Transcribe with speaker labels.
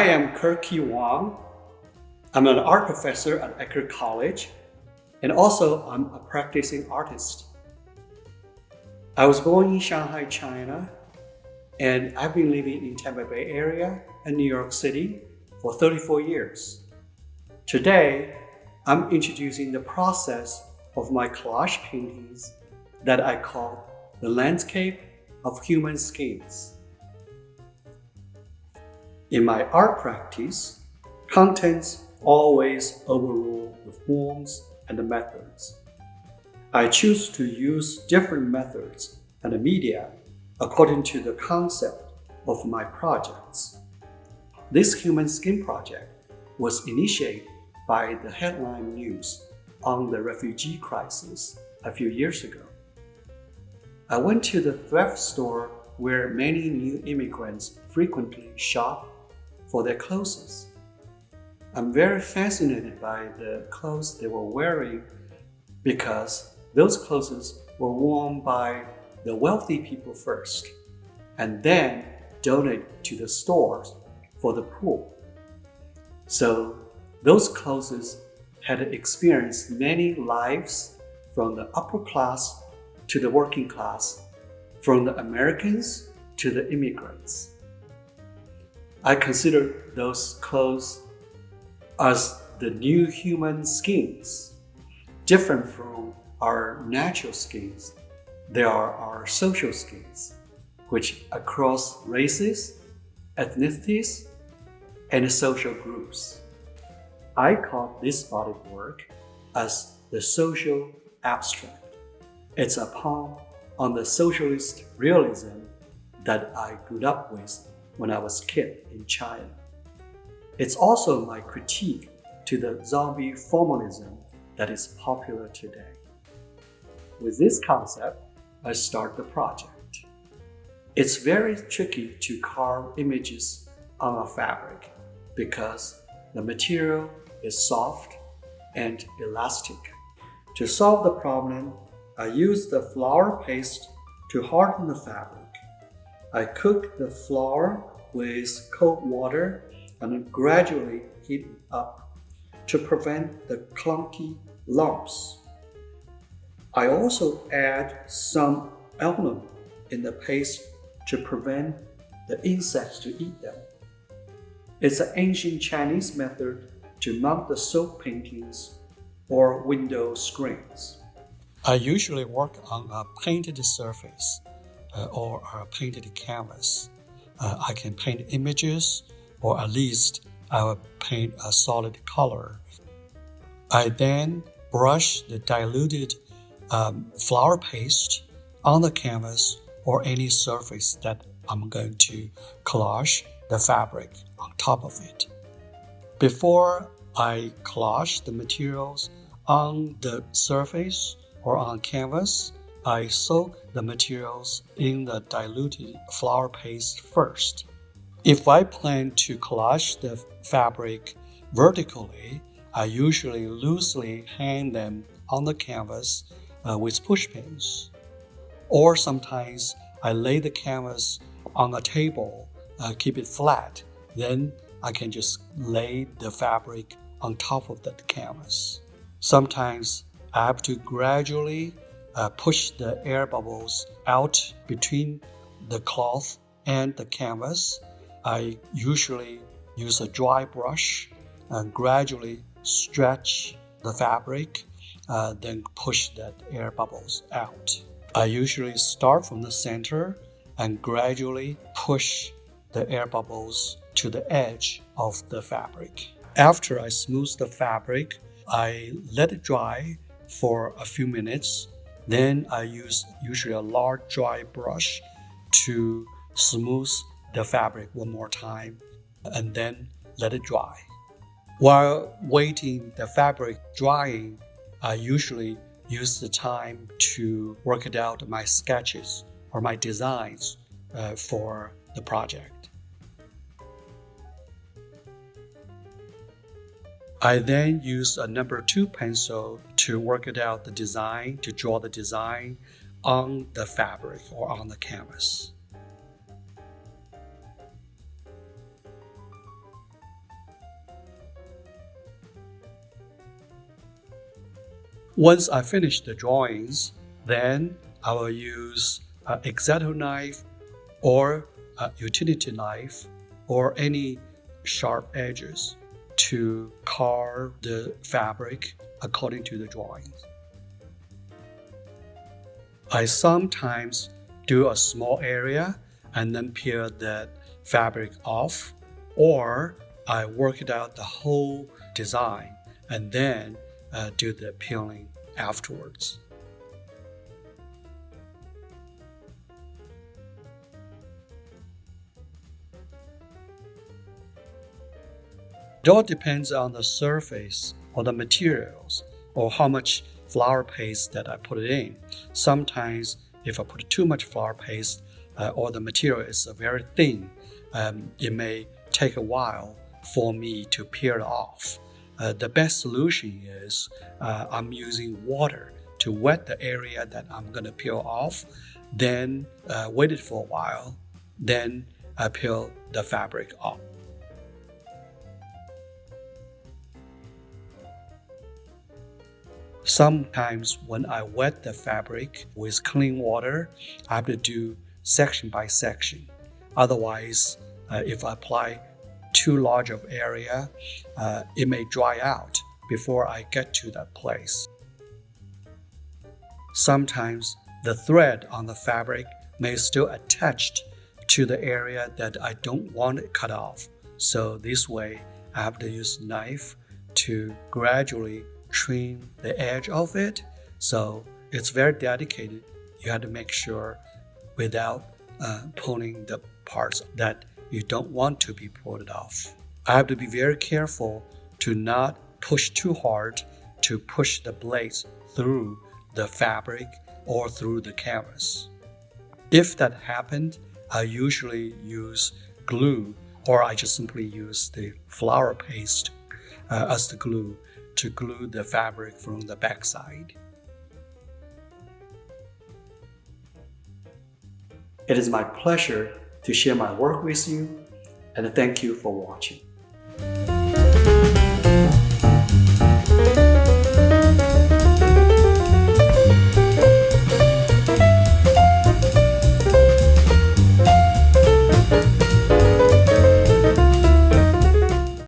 Speaker 1: I am Kirk Ke Wang. I'm an art professor at College, and also I'm a practicing artist. I was born in Shanghai, China, and I've been living in Tampa Bay area and New York City for 34 years. Today, I'm introducing the process of my collage paintings that I call the landscape of human skins. In my art practice, contents always overrule the forms and the methods. I choose to use different methods and media according to the concept of my projects. This human skin project was initiated by the headline news on the refugee crisis a few years ago. I went to the thrift store where many new immigrants frequently shop for their clothes. I'm very fascinated by the clothes they were wearing because those clothes were worn by the wealthy people first and then donated to the stores for the poor. So those clothes had experienced many lives from the upper class to the working class, from the Americans to the immigrants. I consider those clothes as the new human skins, different from our natural skins. They are our social skins, which across races, ethnicities, and social groups. I call this body of work as the social abstract. It's a poem on the socialist realism that I grew up with when I was a kid in China. It's also my critique to the zombie formalism that is popular today. With this concept, I start the project. It's very tricky to carve images on a fabric because the material is soft and elastic. To solve the problem, I use the flour paste to harden the fabric. I cook the flour with cold water and gradually heat it up to prevent the clunky lumps. I also add some alum in the paste to prevent the insects to eat them. It's an ancient Chinese method to mount the soap paintings or window screens. I usually work on a painted surface or a painted canvas. I can paint images, or at least I will paint a solid color. I then brush the diluted flour paste on the canvas or any surface that I'm going to collage the fabric on top of it. Before I collage the materials on the surface or on canvas, I soak the materials in the diluted flour paste first. If I plan to collage the fabric vertically, I usually loosely hang them on the canvas with push pins. Or sometimes I lay the canvas on a table, keep it flat, then I can just lay the fabric on top of that canvas. Sometimes I have to gradually push the air bubbles out between the cloth and the canvas. I usually use a dry brush and gradually stretch the fabric, then push that air bubbles out. I usually start from the center and gradually push the air bubbles to the edge of the fabric. After I smooth the fabric, I let it dry for a few minutes. Then I use usually a large dry brush to smooth the fabric one more time and then let it dry. While waiting the fabric drying, I usually use the time to work it out my sketches or my designs for the project. I then use a number 2 pencil to work it out the design, to draw the design on the fabric or on the canvas. Once I finish the drawings, then I will use an X-Acto knife or a utility knife or any sharp edges to carve the fabric according to the drawings. I sometimes do a small area and then peel the fabric off, or I work it out the whole design and then do the peeling afterwards. It all depends on the surface or the materials or how much flour paste that I put it in. Sometimes if I put too much flour paste or the material is very thin, it may take a while for me to peel it off. The best solution is I'm using water to wet the area that I'm going to peel off, then wait it for a while, then I peel the fabric off. Sometimes when I wet the fabric with clean water, I have to do section by section. Otherwise, if I apply too large of area, it may dry out before I get to that place. Sometimes the thread on the fabric may still attached to the area that I don't want it cut off. So this way, I have to use a knife to gradually trim the edge of it. So it's very delicate. You have to make sure without pulling the parts that you don't want to be pulled off. I have to be very careful to not push too hard to push the blades through the fabric or through the canvas. If that happened, I usually use glue, or I just simply use the flour paste as the glue to glue the fabric from the backside. It is my pleasure to share my work with you, and thank you for watching.